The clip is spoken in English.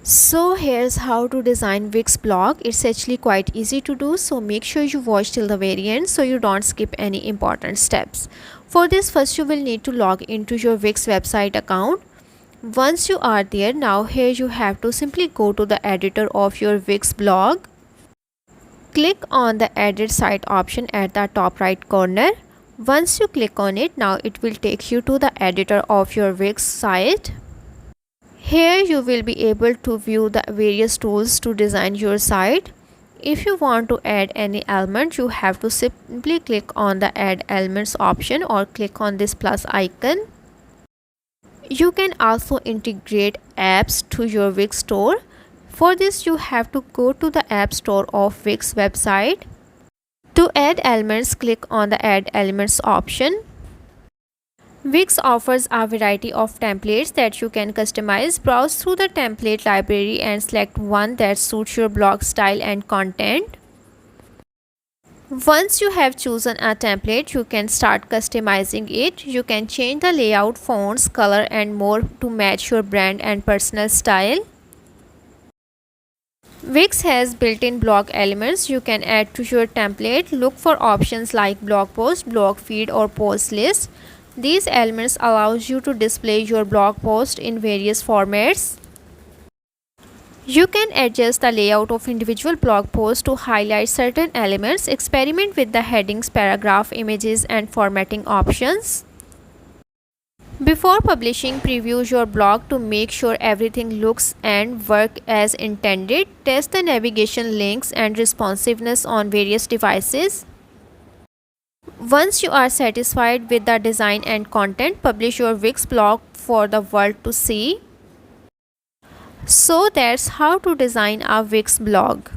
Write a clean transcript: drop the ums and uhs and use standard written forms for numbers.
So here's how to design Wix blog. It's actually quite easy to do, so make sure you watch till the very end so you don't skip any important steps. For this, first you will need to log into your Wix website account. Once you are there, now here you have to simply go to the editor of your Wix blog. Click on the edit site option at the top right corner. Once you click on it, now it will take you to the editor of your Wix site. Here you will be able to view the various tools to design your site. If you want to add any element, you have to simply click on the add elements option or click on this plus icon. You can also integrate apps to your Wix store. For this, you have to go to the app store of Wix website. To add elements, click on the add elements option. Wix offers a variety of templates that you can customize. Browse through the template library and select one that suits your blog style and content. Once you have chosen a template, you can start customizing it. You can change the layout, fonts, color and more to match your brand and personal style. Wix has built-in blog elements you can add to your template. Look for options like blog post, blog feed or post list. These elements allows you to display your blog post in various formats. You can adjust the layout of individual blog posts to highlight certain elements. Experiment with the headings, paragraph, images and formatting options. Before publishing, preview your blog to make sure everything looks and works as intended. Test the navigation links and responsiveness on various devices. Once you are satisfied with the design and content, publish your Wix blog for the world to see. So that's how to design a Wix blog.